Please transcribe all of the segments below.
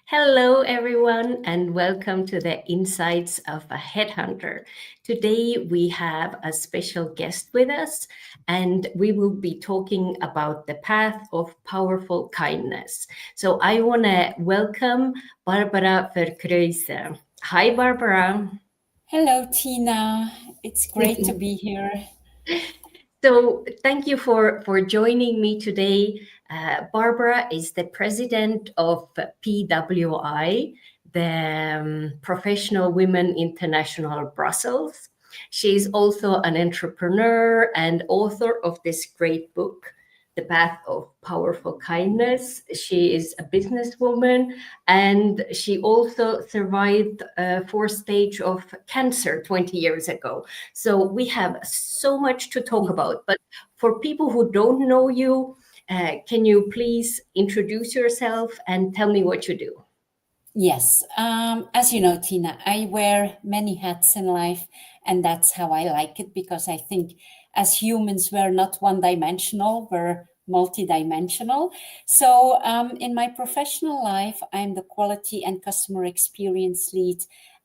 Hello, everyone, and welcome to the Insights of a Headhunter. Today, we have a special guest with us, and we will be talking about the path of powerful kindness. So, I want to welcome Barbara Vercruysse. Hi, Barbara. Hello, Tiina. It's great to be here. So, thank you for joining me today. Barbara is the president of PWI, the Professional Women International Brussels. She is also an entrepreneur and author of this great book, The Path of Powerful Kindness. She is a businesswoman and she also survived a fourth stage of cancer 20 years ago. So we have so much to talk about. But for people who don't know you, can you please introduce yourself and tell me what you do? Yes, as you know, Tiina, I wear many hats in life, and that's how I like it because I think as humans, we're not one dimensional, we're multidimensional. So, in my professional life, I'm the quality and customer experience lead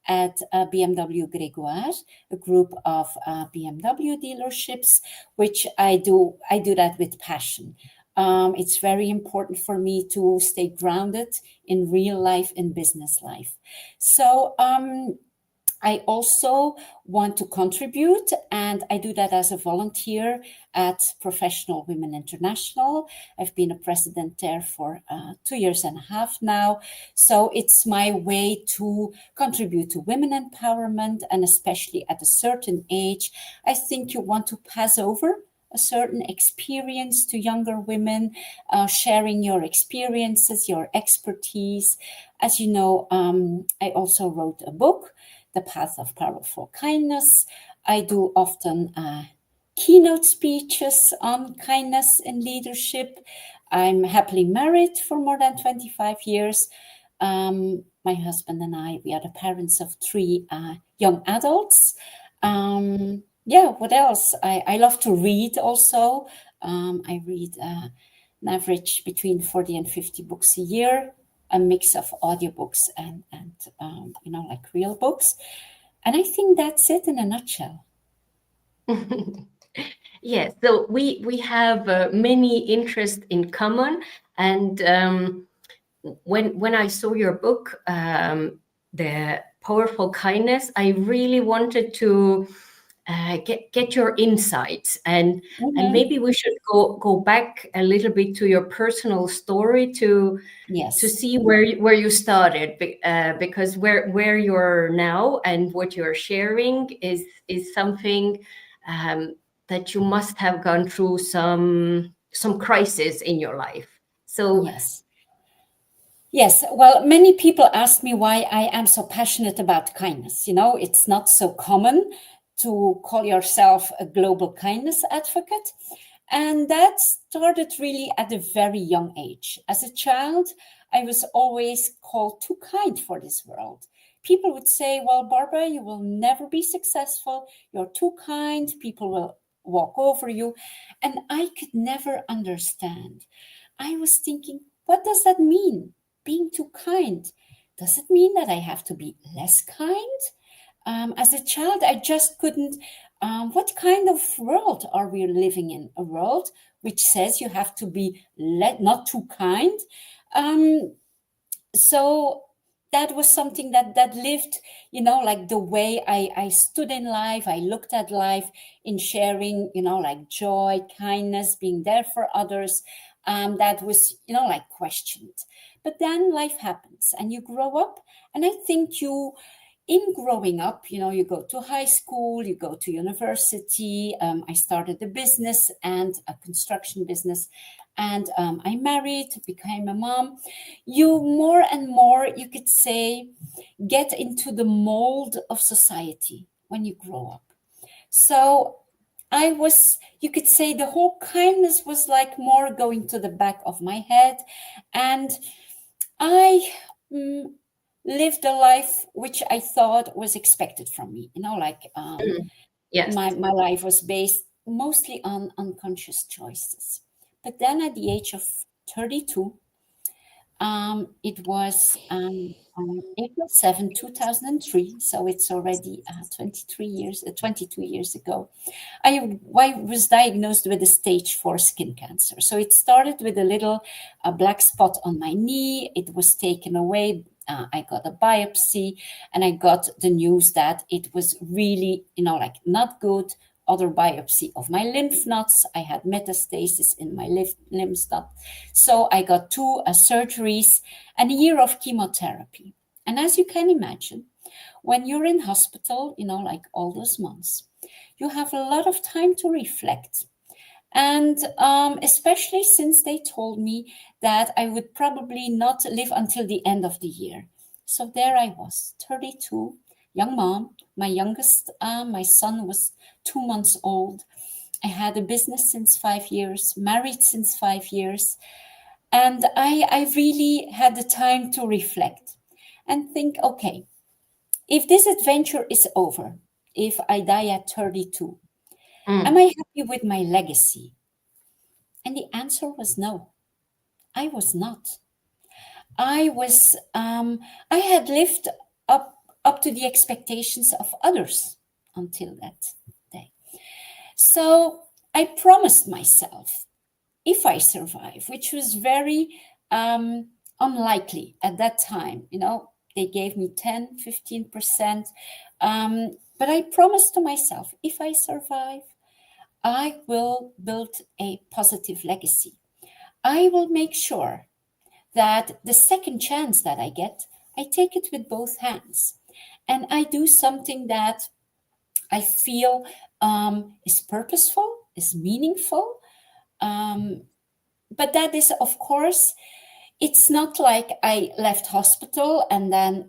at BMW Grégoire, a group of BMW dealerships, which I do that with passion. It's very important for me to stay grounded in real life and business life. So I also want to contribute, and I do that as a volunteer at Professional Women International. I've been a president there for 2 years and a half now. So it's my way to contribute to women empowerment, and especially at a certain age, I think you want to pass over a certain experience to younger women, sharing your experiences, your expertise. As you know, I also wrote a book, The Path of Powerful Kindness. I do often keynote speeches on kindness and leadership. I'm happily married for more than 25 years. My husband and I, we are the parents of three young adults. What else? I love to read also. I read an average between 40 and 50 books a year, a mix of audiobooks and like real books. And I think that's it in a nutshell. Yes, so we have many interests in common, and when I saw your book, The Powerful Kindness, I really wanted to get your insights, and Mhm. maybe we should go back a little bit to your personal story to Yes, see where you started, because where you're now and what you're sharing is something that you must have gone through some crisis in your life. So yes. Yes, well, many people ask me why I am so passionate about kindness. You know, it's not so common to call yourself a global kindness advocate. And that started really at a very young age. As a child, I was always called too kind for this world. People would say, well, Barbara, you will never be successful. You're too kind. People will walk over you. And I could never understand. I was thinking, what does that mean? Being too kind. Does it mean that I have to be less kind? As a child, I just couldn't. What kind of world are we living in? A world which says you have to be not too kind. Um, so that was something that lived, like the way I stood in life. I looked at life in sharing, like joy, kindness, being there for others. That was, like questioned. But then life happens and you grow up. And I think in growing up, you go to high school, you go to university. I started a business and a construction business, and I married, became a mom. You more and more, you could say, get into the mold of society when you grow up. So you could say, the whole kindness was like more going to the back of my head, and I mm, lived a life which I thought was expected from me. yes. My life was based mostly on unconscious choices. But then at the age of 32, It was on April 7, 2003, so it's already 22 years ago. I was diagnosed with a stage 4 skin cancer. So it started with a little black spot on my knee. It was taken away. I got a biopsy and I got the news that it was really, like not good. Other biopsy of my lymph nodes. I had metastasis in my lymph node. So I got 2 surgeries and a year of chemotherapy. And as you can imagine, when you're in hospital, like all those months, you have a lot of time to reflect. And especially since they told me that I would probably not live until the end of the year. So there I was, 32, young mom. My youngest, my son was 2 months old. I had a business since 5 years, married since 5 years. And I really had the time to reflect and think, okay, if this adventure is over, if I die at 32, am I happy with my legacy? And the answer was no. I was not. I had lived up to the expectations of others until that day. So I promised myself, if I survive, which was very unlikely at that time, they gave me 10, 15%. But I promised to myself, if I survive, I will build a positive legacy. I will make sure that the second chance that I get, I take it with both hands. And I do something that I feel is purposeful, is meaningful. But that is, of course, it's not like I left hospital and then,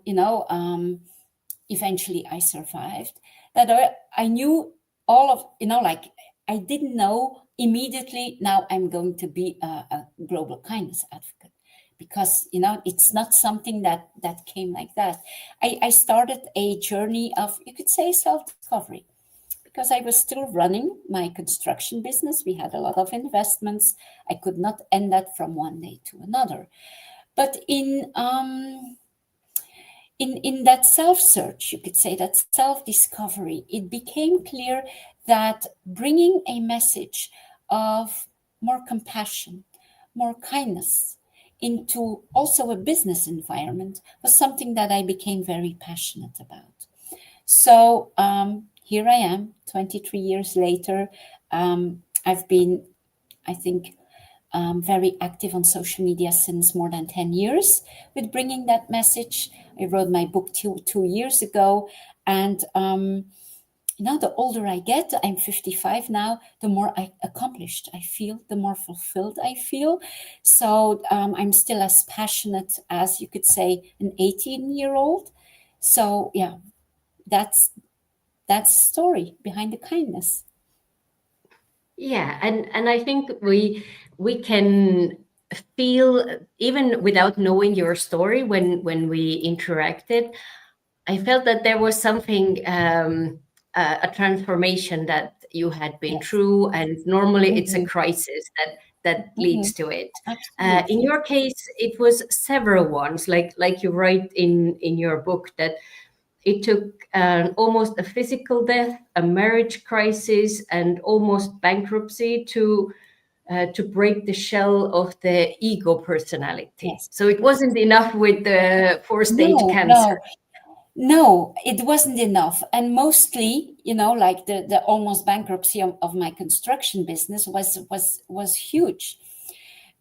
eventually I survived. That I knew all of, like I didn't know immediately, now I'm going to be a global kindness advocate. Because, it's not something that came like that. I started a journey of, you could say, self-discovery. Because I was still running my construction business. We had a lot of investments. I could not end that from one day to another. But in that self-search, you could say, that self-discovery, it became clear that bringing a message of more compassion, more kindness into also a business environment was something that I became very passionate about. So here I am, 23 years later. I've been, I think, very active on social media since more than 10 years with bringing that message. I wrote my book 2 years ago. And, the older I get, I'm 55 now, the more accomplished I feel, the more fulfilled I feel. So I'm still as passionate as, you could say, an 18-year-old. So, yeah, that's the story behind the kindness. Yeah, and I think we can feel, even without knowing your story, when we interacted, I felt that there was something, a transformation that you had been through, and normally it's a crisis that leads to it. In your case, it was several ones, like you write in your book, that it took almost a physical death, a marriage crisis, and almost bankruptcy to break the shell of the ego personality. Yes. So it wasn't enough with the 4-stage cancer. No, it wasn't enough. And mostly, like the almost bankruptcy of my construction business was huge,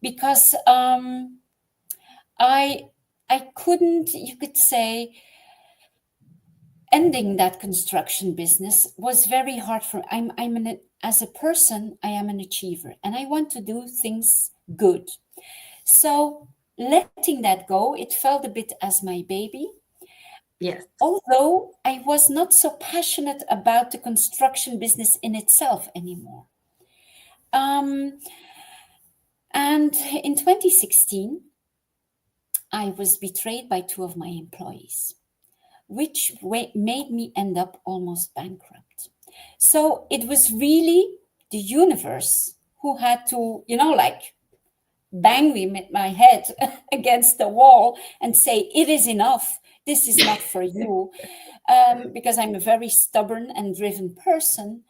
because I couldn't, you could say, ending that construction business was very hard for. As a person, I am an achiever and I want to do things good. So letting that go, it felt a bit as my baby. Yes. Although I was not so passionate about the construction business in itself anymore. And in 2016, I was betrayed by 2 of my employees, which made me end up almost bankrupt. So it was really the universe who had to, bang me with my head against the wall and say, it is enough. This is not for you. Because I'm a very stubborn and driven person,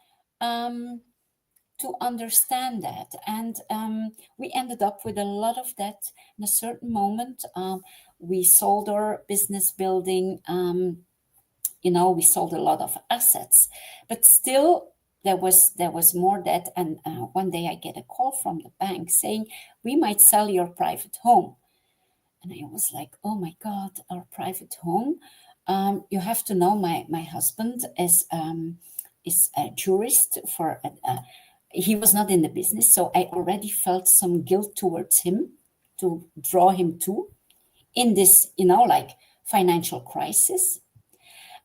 to understand that. And we ended up with a lot of debt. In a certain moment, we sold our business building. We sold a lot of assets, but still there was more debt. And one day I get a call from the bank saying, we might sell your private home. And I was like, oh my God, our private home. You have to know, my husband is a jurist he was not in the business, so I already felt some guilt towards him to draw him to in this, financial crisis,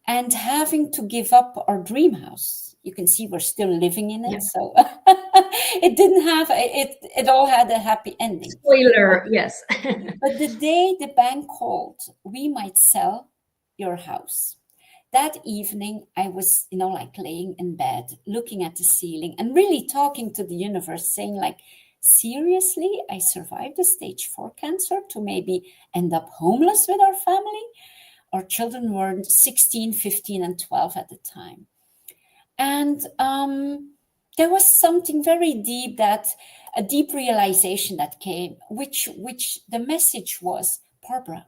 and having to give up our dream house. You can see we're still living in it, Yeah. so it didn't have it all had a happy ending. Spoiler, yes. But the day the bank called, we might sell your house. That evening, I was, laying in bed, looking at the ceiling and really talking to the universe, saying like, seriously, I survived a stage 4 cancer to maybe end up homeless with our family? Our children were 16, 15, and 12 at the time. And there was something very deep, a deep realization that came, which the message was, Barbara,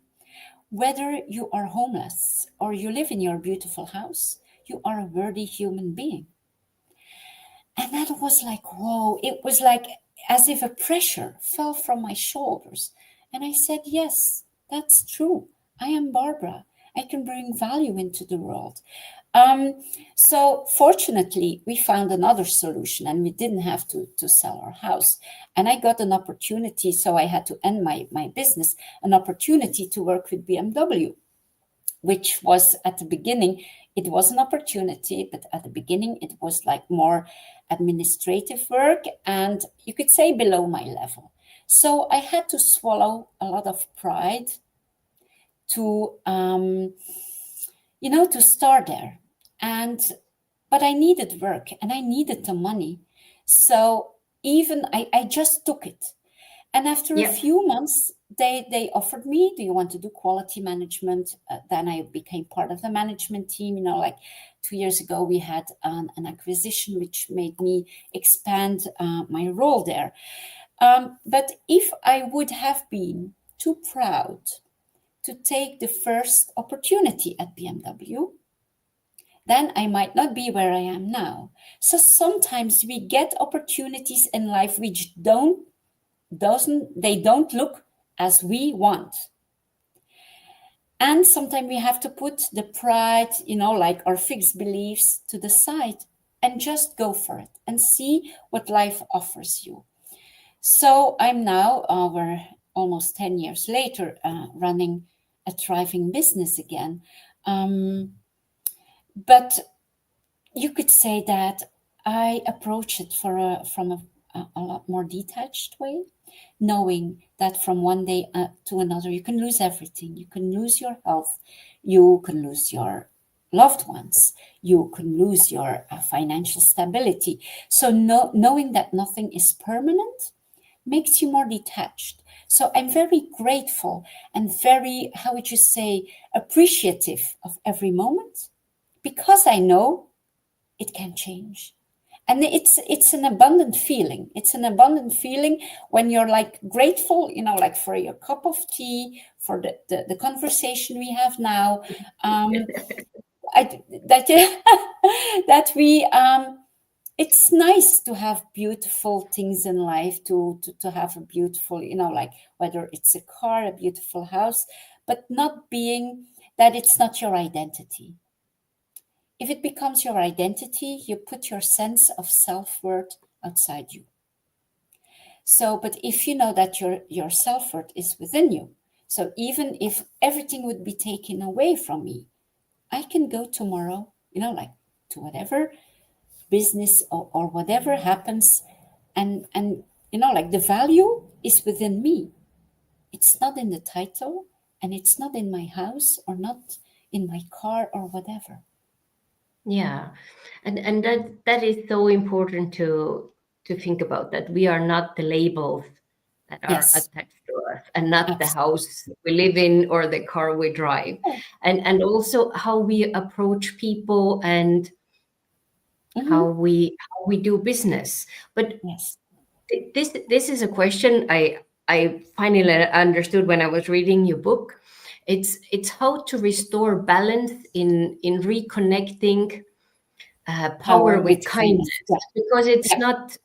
whether you are homeless or you live in your beautiful house, you are a worthy human being. And that was like, whoa, it was like as if a pressure fell from my shoulders. And I said, yes, that's true. I am Barbara. I can bring value into the world. So fortunately, we found another solution and we didn't have to sell our house. And I got an opportunity, so I had to end my business, an opportunity to work with BMW, which was at the beginning, it was an opportunity, but at the beginning, it was like more administrative work and you could say below my level. So I had to swallow a lot of pride to start there. But I needed work and I needed the money. So even I just took it. And after a few months, they offered me, do you want to do quality management? Then I became part of the management team. Like 2 years ago, we had an acquisition, which made me expand my role there. But if I would have been too proud to take the first opportunity at BMW, then I might not be where I am now. So sometimes we get opportunities in life which don't look as we want. And sometimes we have to put the pride, like our fixed beliefs to the side and just go for it and see what life offers you. So I'm now, we're almost 10 years later, running a thriving business again. But you could say that I approach it from a lot more detached way, knowing that from one day to another, you can lose everything. You can lose your health. You can lose your loved ones. You can lose your financial stability. So knowing that nothing is permanent makes you more detached. So I'm very grateful and very, how would you say, appreciative of every moment, because I know it can change. And it's an abundant feeling. It's an abundant feeling when you're like grateful, like for your cup of tea, for the conversation we have now. That we it's nice to have beautiful things in life, to have a beautiful, like whether it's a car, a beautiful house, but not being that it's not your identity. If it becomes your identity, you put your sense of self-worth outside you. So, but if you know that your self-worth is within you, so even if everything would be taken away from me, I can go tomorrow, like to whatever business or whatever happens, and like the value is within me. It's not in the title, and it's not in my house or not in my car or whatever. Yeah, and that is so important to think about, that we are not the labels that are Yes, attached to us, and not the absolutely. house we live in or the car we drive. And also how we approach people and Mhm. how we do business. But Yes. this is a question I finally understood when I was reading your book. It's how to restore balance in reconnecting Power power with with kindness, kindness. Yeah. because it's Yeah. not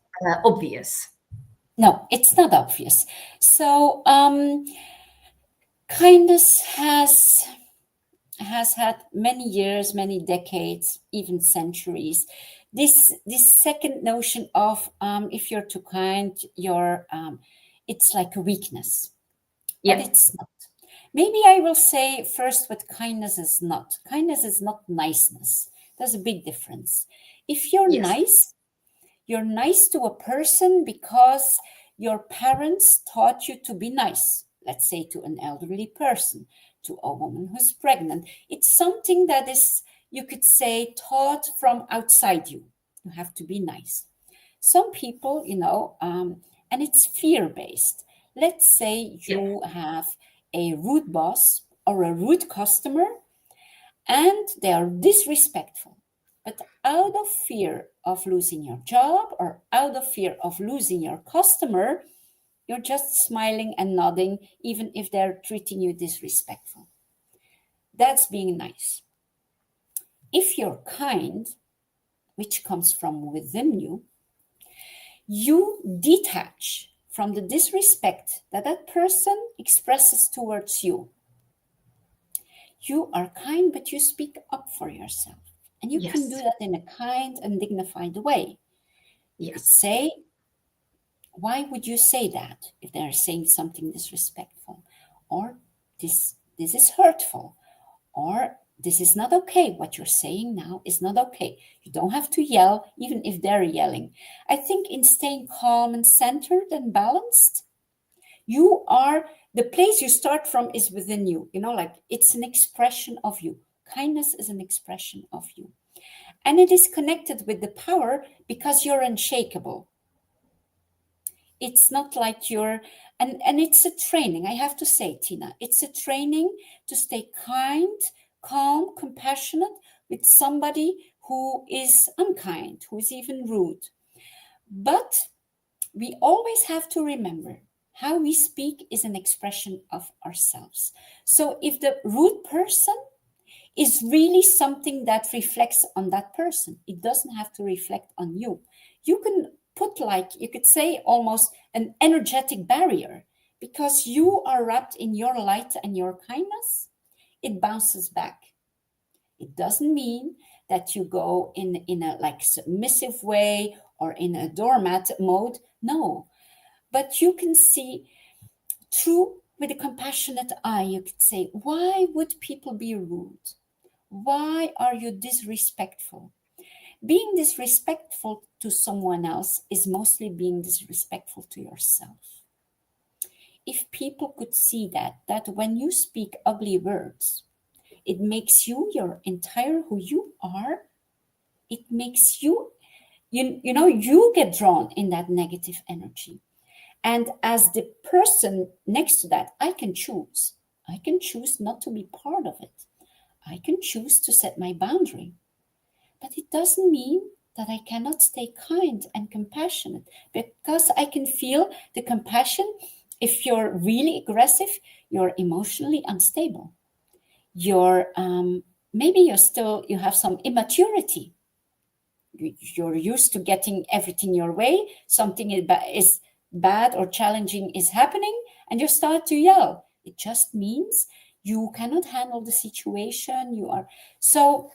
obvious. No, it's not obvious. So kindness has had many years, many decades, even centuries. This second notion of if you're too kind, you're it's like a weakness, but Yeah. it's not. Maybe I will say first what kindness is not. Kindness is not niceness. There's a big difference. If Yes. you're nice to a person because your parents taught you to be nice. Let's say to an elderly person, to a woman who's pregnant. It's something that is, you could say, taught from outside you. You have to be nice. Some people, and it's fear based. Let's say Yeah. you have a rude boss or a rude customer and they are disrespectful. But out of fear of losing your job or out of fear of losing your customer, you're just smiling and nodding, even if they're treating you disrespectful. That's being nice. If you're kind, which comes from within you, you detach from the disrespect that that person expresses towards you. You are kind, but you speak up for yourself. And you can do Yes. that in a kind and dignified way. You could Yes. say, why would you say that if they're saying something disrespectful? Or this is hurtful. Or this is not okay. What you're saying now is not okay. You don't have to yell, even if they're yelling. I think in staying calm and centered and balanced, you are the place you start from is within you. Like it's an expression of you. Kindness is an expression of you. And it is connected with the power because you're unshakable. It's not like you're, and it's a training. I have to say, Tiina, it's a training to stay kind, calm, compassionate with somebody who is unkind, who is even rude. But we always have to remember how we speak is an expression of ourselves. So if the rude person is really something that reflects on that person, it doesn't have to reflect on you. You can put, like, you could say, almost an energetic barrier because you are wrapped in your light and your kindness. It bounces back. It doesn't mean that you go in a like submissive way or in a doormat mode. No, but you can see through with a compassionate eye. You could say, why would people be rude? Why are you disrespectful? Being disrespectful to someone else is mostly being disrespectful to yourself. If people could see that when you speak ugly words, it makes you your entire who you are, it makes you get drawn in that negative energy. And as the person next to that, I can choose. I can choose not to be part of it. I can choose to set my boundary. But it doesn't mean that I cannot stay kind and compassionate because I can feel the compassion. If you're really aggressive, you're emotionally unstable. Maybe you have some immaturity. You're used to getting everything your way. Something is bad or challenging is happening, and you start to yell. It just means you cannot handle the situation. You are so.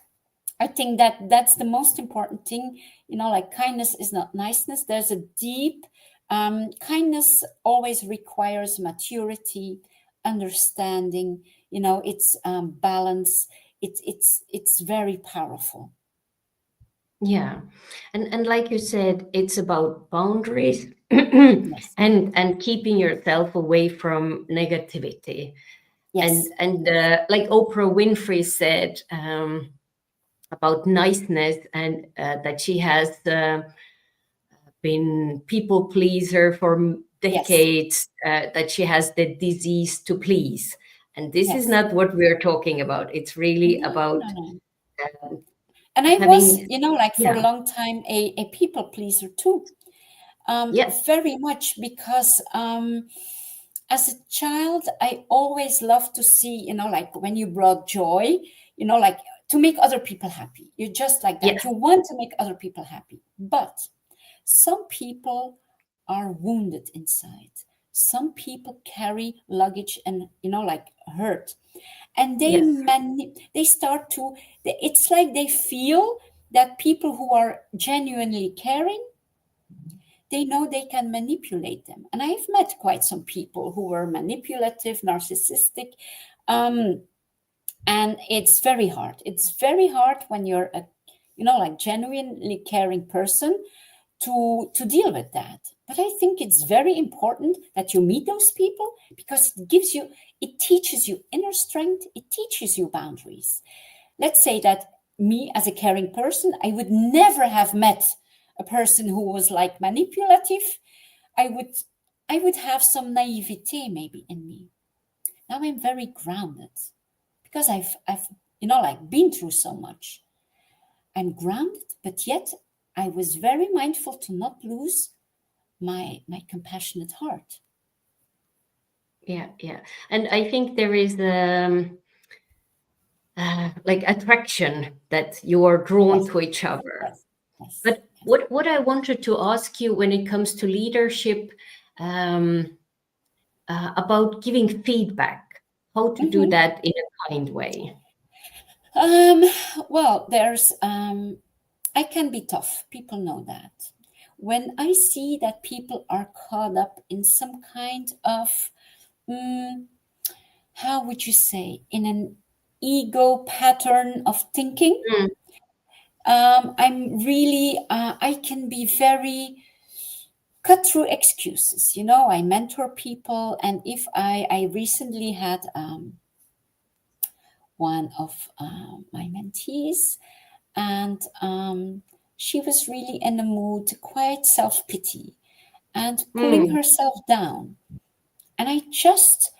I think that that's the most important thing. Like kindness is not niceness. There's a deep kindness always requires maturity, understanding. It's balance. It's very powerful. Yeah. And like you said, it's about boundaries Yes. and keeping yourself away from negativity. And Yes. and Yes. like Oprah Winfrey said about niceness, and that she has been people pleaser for decades that she has the disease to please. And this is Yes. not what we're talking about. It's really No, about no. um, And I was, having, like for a yeah, long time, a people pleaser too. yeah, Very much because as a child, I always loved to see, like when you brought joy, like to make other people happy. You're just like yeah, that. You want to make other people happy. But some people are wounded inside. Some people carry luggage and, like hurt. And yes, they start to, it's like they feel that people who are genuinely caring, they know they can manipulate them. And I've met quite some people who were manipulative, narcissistic. And it's very hard. It's very hard when you're a, like genuinely caring person to deal with that. But I think it's very important that you meet those people because it teaches you inner strength. It teaches you boundaries. Let's say that me as a caring person, I would never have met a person who was like manipulative. I would have some naivete maybe in me. Now I'm very grounded because I've like been through so much. I'm grounded, but yet I was very mindful to not lose my compassionate heart. yeah, yeah. And I think there is like attraction that you are drawn Yes, to each other. yes, yes, But what I wanted to ask you when it comes to leadership, um, about giving feedback, how to do yes. that in a kind way. Um, well, I can be tough. People know that. When I see that people are caught up in some kind of, mm, how would you say, in an ego pattern of thinking, Mm, I can be very cut through excuses. I mentor people, and if I recently had one of my mentees, and she was really in a mood, quite self pity, and pulling mm, herself down. And I just,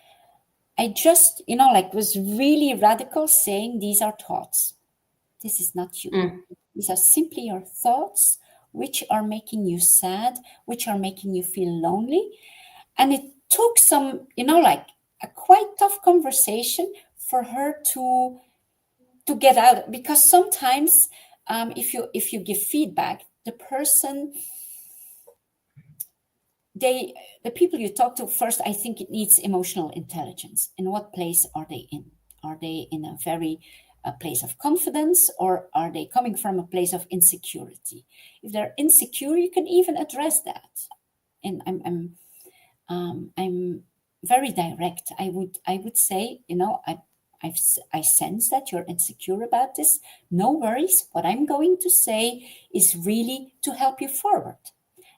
like was really radical, saying these are thoughts. This is not you. mm, These are simply your thoughts, which are making you sad, which are making you feel lonely. And it took some, like a quite tough conversation for her to get out, because sometimes if you give feedback, the person, the people you talk to first, I think it needs emotional intelligence. In what place are they in? Are they in a very place of confidence, or are they coming from a place of insecurity? If they're insecure, you can even address that. And I'm very direct. I would say, I sense that you're insecure about this. No worries. What I'm going to say is really to help you forward.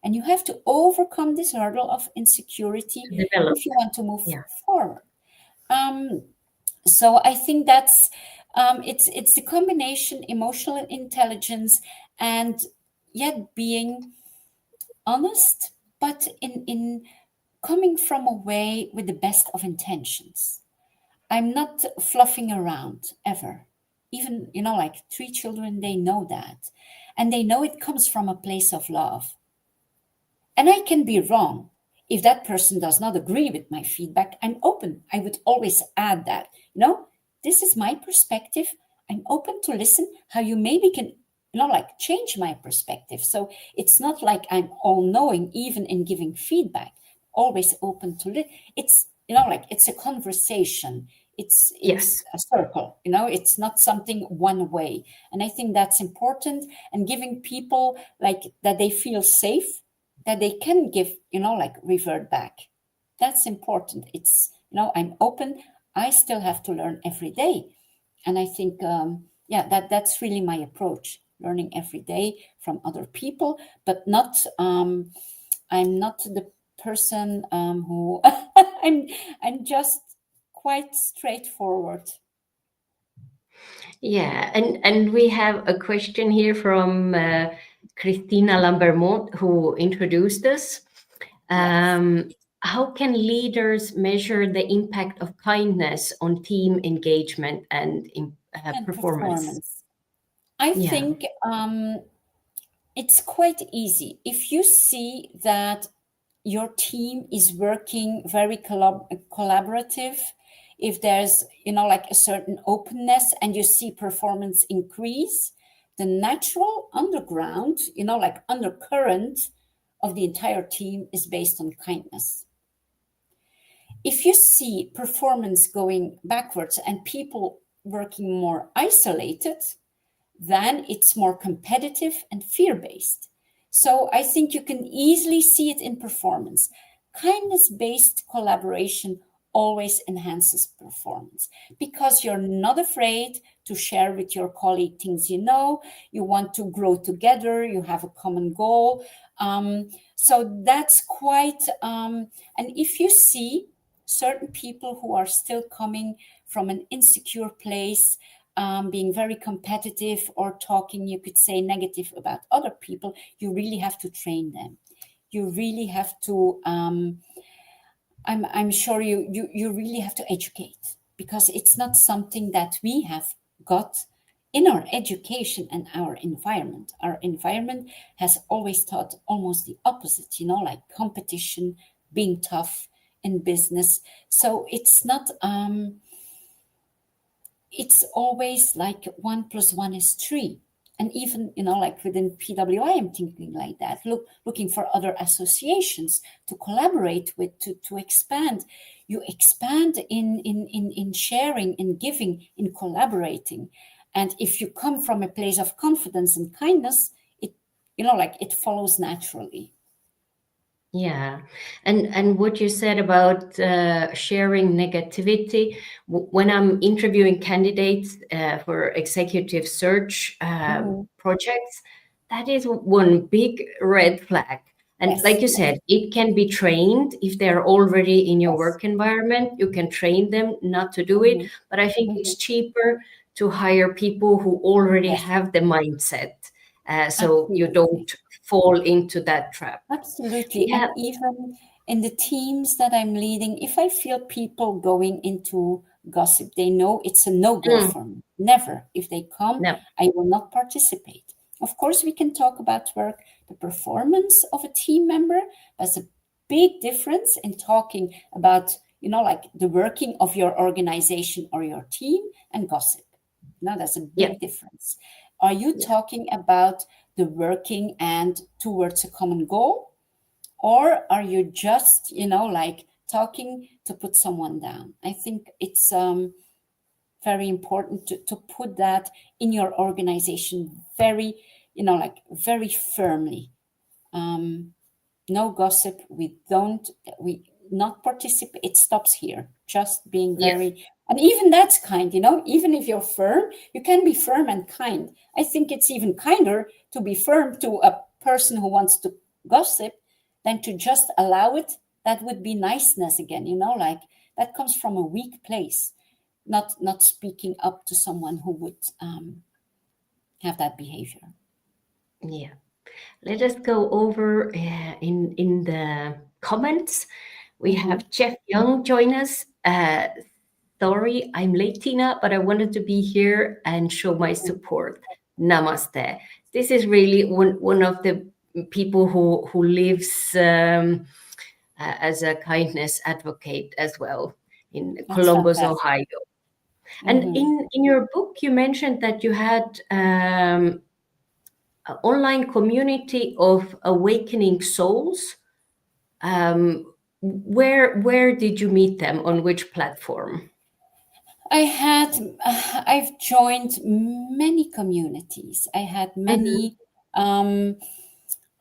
And you have to overcome this hurdle of insecurity to develop. if you want to move Yeah. forward. So I think that's it's the combination emotional intelligence and yet being honest, but in coming from a way with the best of intentions. I'm not fluffing around ever. Even, like 3 children, they know that. And they know it comes from a place of love. And I can be wrong. If that person does not agree with my feedback, I'm open. I would always add that, this is my perspective. I'm open to listen how you maybe can, like change my perspective. So it's not like I'm all knowing, even in giving feedback, always open to it's, like it's a conversation. It's Yes. a circle, it's not something one way. And I think that's important. And giving people like that they feel safe, that they can give, like revert back. That's important. It's, I'm open. I still have to learn every day. And I think, that's really my approach, learning every day from other people, but not, I'm not the person who, I'm just quite straightforward. Yeah. And we have a question here from Christina Lambermont, who introduced us. How can leaders measure the impact of kindness on team engagement and And performance? I Yeah. think it's quite easy. If you see that your team is working very collaborative, if there's, like a certain openness and you see performance increase, the natural underground, like undercurrent of the entire team is based on kindness. If you see performance going backwards and people working more isolated, then it's more competitive and fear based. So I think you can easily see it in performance. Kindness based collaboration always enhances performance because you're not afraid to share with your colleague things you want to grow together, you have a common goal. So that's quite, and if you see certain people who are still coming from an insecure place, being very competitive or talking, you could say, negative about other people, you really have to train them. You really have to, I'm sure you really have to educate, because it's not something that we have got in our education and our environment. Our environment has always taught almost the opposite, like competition, being tough in business. So it's not, it's always like 1+1 is 3. And even, like within PWI, I'm thinking like that, looking for other associations to collaborate with, to expand. You expand in sharing, in giving, in collaborating. And if you come from a place of confidence and kindness, it, like it follows naturally. Yeah, and what you said about sharing negativity, when I'm interviewing candidates for executive search projects, that is one big red flag. And Yes, like you yes, said, it can be trained if they're already in your yes. work environment. You can train them not to do it, Mhm, but I think mhm. it's cheaper to hire people who already Yes, have the mindset, so you absolutely. don't fall into that trap. Absolutely. Yeah. And even in the teams that I'm leading, if I feel people going into gossip, they know it's a no-go Mm, for me. Never. If they come, no. I will not participate. Of course, we can talk about work, the performance of a team member. There's a big difference in talking about, like the working of your organization or your team and gossip. Now, there's a Yeah. big difference. Are you Yeah. talking about the working and towards a common goal? Or are you just, like talking to put someone down? I think it's very important to put that in your organization very, like very firmly. No gossip. We not participate. It stops here. Just being Yeah. very, and even that's kind, even if you're firm, you can be firm and kind. I think it's even kinder to be firm to a person who wants to gossip than to just allow it. That would be niceness again, like that comes from a weak place, not speaking up to someone who would have that behavior. Yeah. Let us go over in the comments. We Mm-hmm. have Jeff Young join us. Sorry, I'm late, Tina, but I wanted to be here and show my support. Namaste. This is really one of the people who lives as a kindness advocate as well in That's Columbus, fantastic. Ohio. And Mm-hmm. in your book, you mentioned that you had an online community of awakening souls. Where did you meet them? On which platform? I've joined many communities. I had Mhm. many. Um,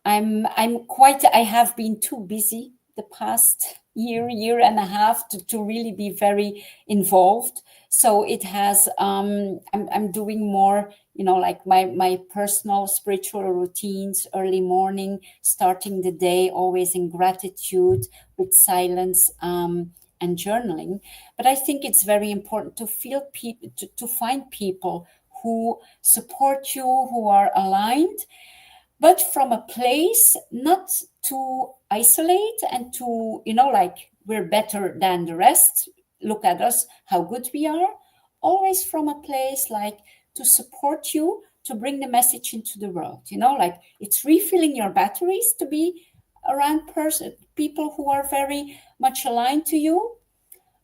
I have been too busy the past year and a half to really be very involved. So it has, I'm doing more, like my personal spiritual routines, early morning, starting the day, always in gratitude with silence, and journaling. But I think it's very important to feel people, to find people who support you, who are aligned. but from a place not to isolate and to, like we're better than the rest, look at us, how good we are. Always from a place like to support you, to bring the message into the world, like it's refilling your batteries to be around people who are very much aligned to you.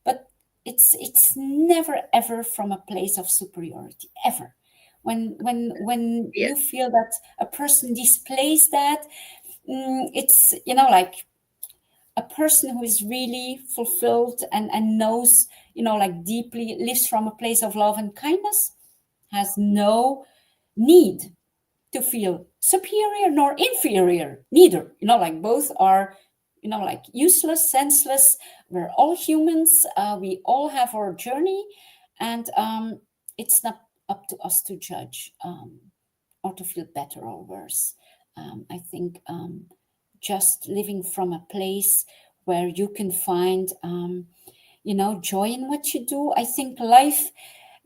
But it's never ever from a place of superiority, ever. When Yeah. you feel that a person displays that, it's like a person who is really fulfilled and knows, like deeply lives from a place of love and kindness, has no need to feel superior nor inferior, neither. Like both are, like useless, senseless. We're all humans. We all have our journey, and it's not up to us to judge or to feel better or worse. I think just living from a place where you can find, joy in what you do. I think life,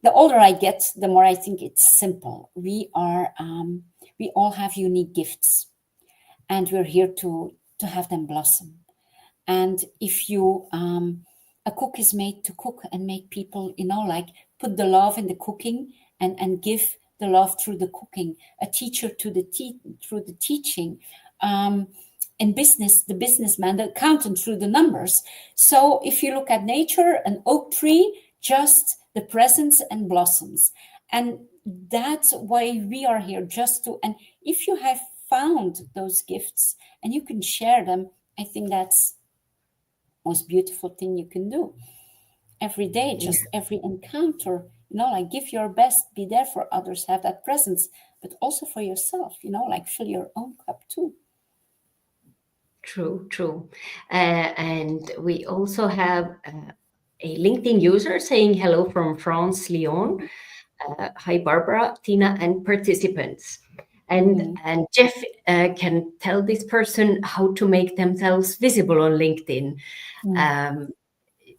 the older I get, the more I think it's simple. We all have unique gifts, and we're here to have them blossom. And if you, a cook is made to cook and make people, like put the love in the cooking and give the love through the cooking. A teacher through the teaching. In business, the businessman, the accountant through the numbers. So if you look at nature, an oak tree, just the presence and blossoms. And that's why we are here, just to, and if you have found those gifts and you can share them, I think that's the most beautiful thing you can do. Every day, just every encounter, like give your best, be there for others, have that presence, but also for yourself, like fill your own cup too. True. And we also have a LinkedIn user saying hello from France, Lyon. Hi, Barbara, Tiina, and participants. And Jeff can tell this person how to make themselves visible on LinkedIn.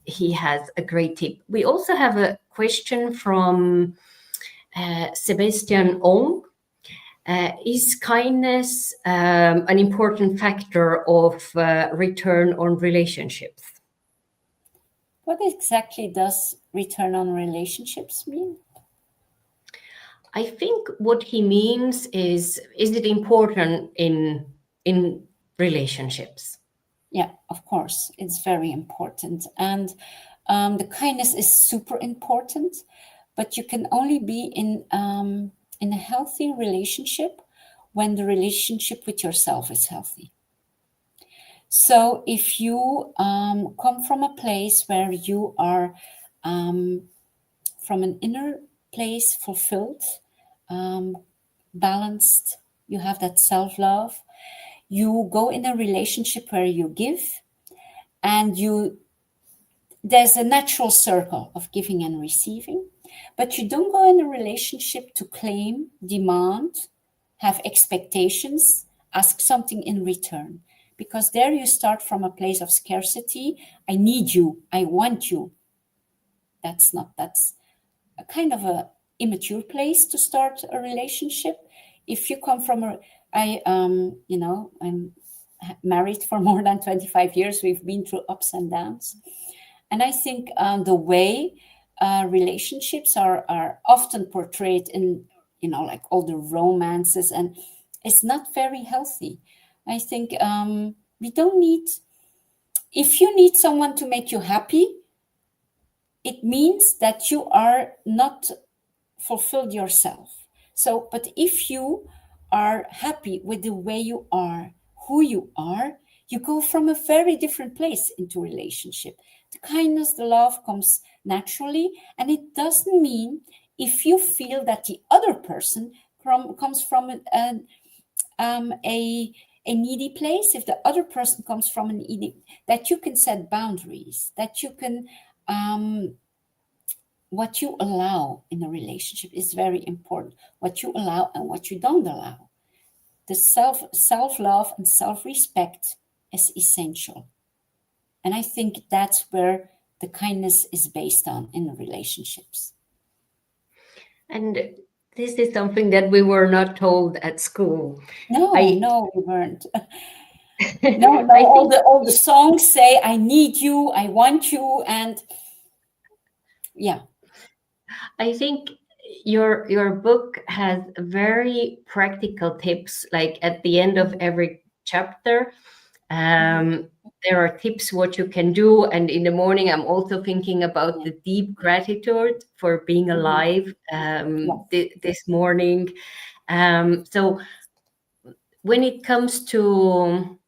He has a great tip. We also have a question from Sebastian Ong. Is kindness an important factor of return on relationships? What exactly does return on relationships mean? I think what he means is it important in relationships? Yeah, of course, it's very important. And the kindness is super important, but you can only be in a healthy relationship when the relationship with yourself is healthy. So if you come from a place where you are from an inner place fulfilled, balanced, you have that self-love, you go in a relationship where you give, and there's a natural circle of giving and receiving, but you don't go in a relationship to claim, demand, have expectations, ask something in return, because there you start from a place of scarcity. I need you, I want you. That's a kind of a immature place to start a relationship. If you come from I'm married for more than 25 years. We've been through ups and downs. And I think the way relationships are often portrayed in, like all the romances, and it's not very healthy. I think we don't need, if you need someone to make you happy, it means that you are not fulfilled yourself. So, but if you are happy with the way you are, who you are, you go from a very different place into relationship. The kindness, the love comes naturally, and it doesn't mean if you feel that the other person comes from a needy place, if the other person comes from an needy, that you can set boundaries, that you can what you allow in a relationship is very important. What you allow and what you don't allow. The self-love and self-respect is essential. And I think that's where the kindness is based on in the relationships. And This is something that we were not told at school. No, I no, we weren't. No, no, I think all the songs say, I need you, I want you, and yeah. I think your book has very practical tips. Like at the end of every chapter, Mhm. there are tips what you can do. And in the morning, I'm also thinking about Yeah. the deep gratitude for being Mhm. alive Yes. this morning. So when it comes to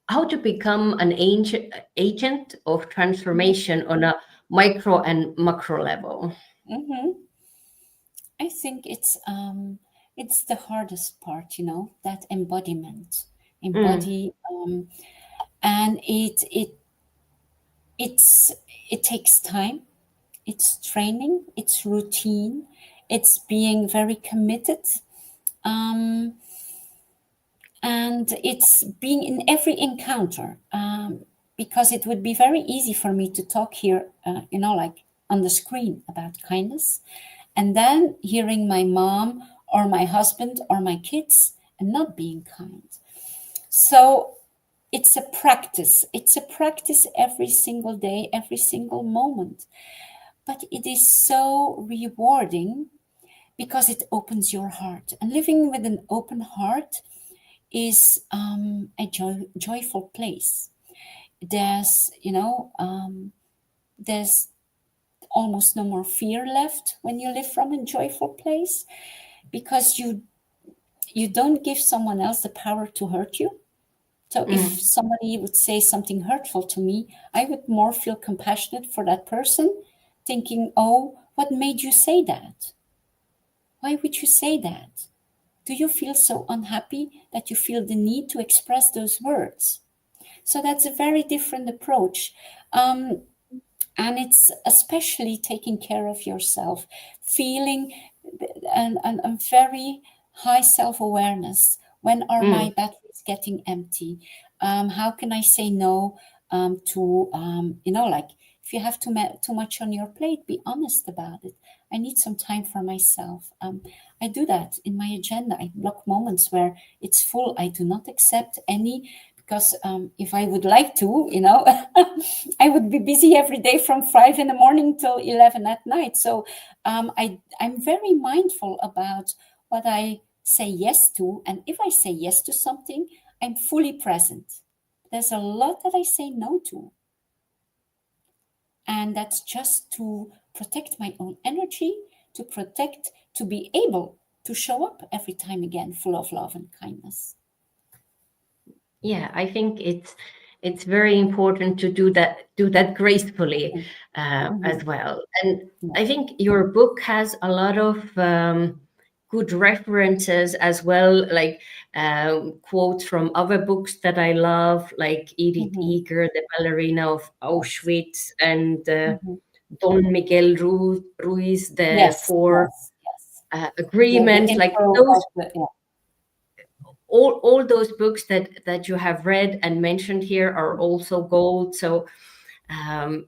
how to become an agent of Mhm. transformation on a micro and macro level. Mhm. I think it's the hardest part, that embodiment, Mm, embody, and it's it takes time. It's training. It's routine. It's being very committed. Um, and it's being in every encounter, because it would be very easy for me to talk here, like on the screen about kindness, and then hearing my mom or my husband or my kids and not being kind. So it's a practice every single day, every single moment, but it is so rewarding because it opens your heart, and living with an open heart is a joyful place. There's almost no more fear left when you live from a joyful place, because you don't give someone else the power to hurt you. So if mm, somebody would say something hurtful to me, I would more feel compassionate for that person, thinking, oh, what made you say that? Why would you say that? Do you feel so unhappy that you feel the need to express those words? So that's a very different approach. Um, and it's especially taking care of yourself, feeling and very high self-awareness. When are my mm. batteries getting empty? How can I say no, to like, if you have too much on your plate, be honest about it. I need some time for myself. I do that in my agenda. I block moments where it's full. I do not accept any, because if I would like to, I would be busy every day from 5 in the morning till 11 at night. So I'm very mindful about what I say yes to. And if I say yes to something, I'm fully present. There's a lot that I say no to. And that's just to protect my own energy, to be able to show up every time again, full of love and kindness. Yeah, I think it's very important to do that gracefully Mhm. as well. And I Yes. think your book has a lot of good references as well, like quotes from other books that I love, like Edith Mhm. Eger, the ballerina of Yes. Auschwitz, and Mhm. Don Miguel Ruiz, the Yes, four yes, yes. The agreements, like intro those of the, yeah. all those books that you have read and mentioned here are also gold. So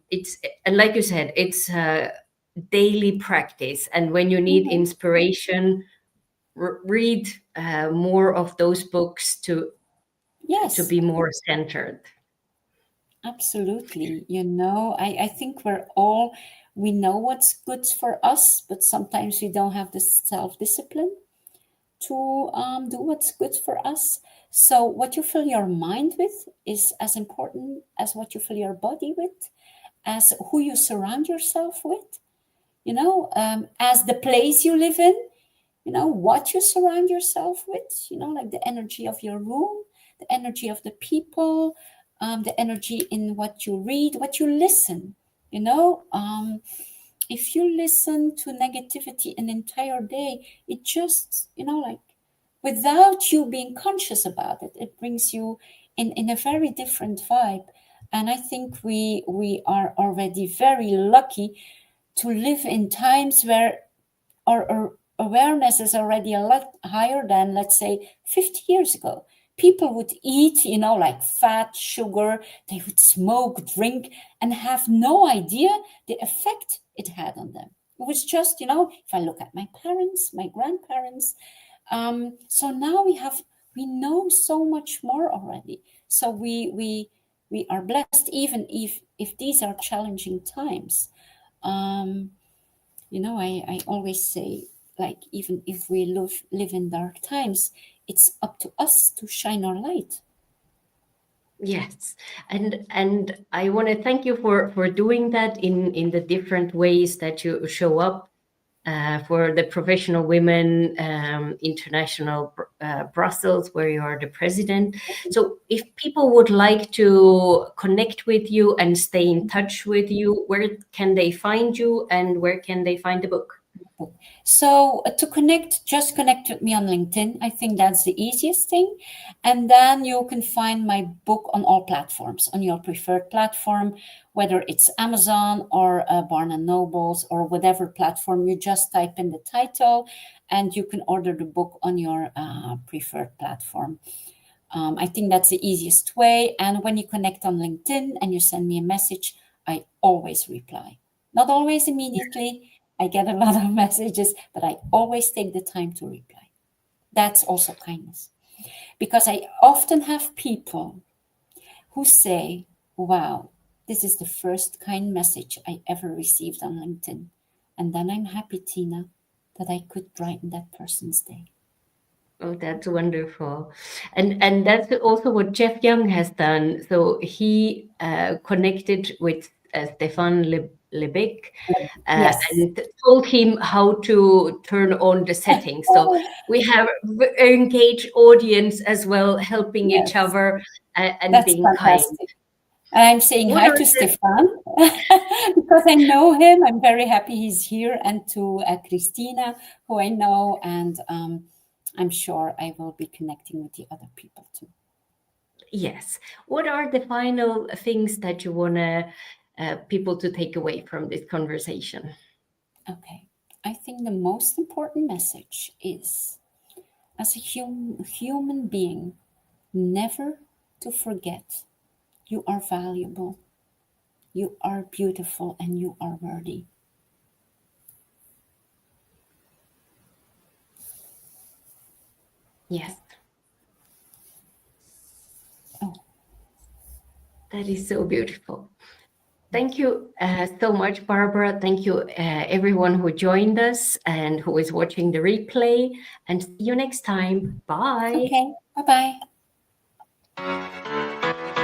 it's, and like you said, it's daily practice, and when you need Mhm. inspiration, read more of those books to Yes, be more centered. absolutely. I think we know what's good for us, but sometimes we don't have the self-discipline to do what's good for us. So what you fill your mind with is as important as what you fill your body with, as who you surround yourself with, as the place you live in, what you surround yourself with, like the energy of your room, the energy of the people, the energy in what you read, what you listen. If you listen to negativity an entire day, it just, like, without you being conscious about it, it brings you in a very different vibe. And I think we are already very lucky to live in times where our awareness is already a lot higher than, let's say, 50 years ago. People would eat, like fat, sugar, they would smoke, drink, and have no idea the effect it had on them. It was just, if I look at my parents, my grandparents. So now we know so much more already. So we are blessed, even if these are challenging times. I always say, like, even if we live in dark times, it's up to us to shine our light. Yes, and I want to thank you for doing that in the different ways that you show up for the Professional Women International Brussels, where you are the president. So if people would like to connect with you and stay in touch with you, where can they find you and where can they find the book? So to connect, just connect with me on LinkedIn. I think that's the easiest thing. And then you can find my book on all platforms, on your preferred platform, whether it's Amazon or Barnes & Nobles or whatever platform. You just type in the title and you can order the book on your preferred platform. I think that's the easiest way. And when you connect on LinkedIn and you send me a message, I always reply. Not always immediately. I get a lot of messages, but I always take the time to reply. That's also kindness. Because I often have people who say, wow, this is the first kind message I ever received on LinkedIn. And then I'm happy, Tiina, that I could brighten that person's day. Oh, that's wonderful. And that's also what Jeff Young has done. So he connected with Stefan Lebec Yes. and told him how to turn on the settings. So we have engaged audience as well, helping each other and That's being fantastic. kind. I'm saying hi to Stefan because I know him. I'm very happy he's here, and to Christina, who I know, and I'm sure I will be connecting with the other people too. Yes. What are the final things that you want people to take away from this conversation? Okay. I think the most important message is, as a human being, never to forget you are valuable, you are beautiful, and you are worthy. Yes. Oh. That is so beautiful. Thank you so much, Barbara. Thank you, everyone who joined us and who is watching the replay. And see you next time. Bye. Okay. Bye-bye.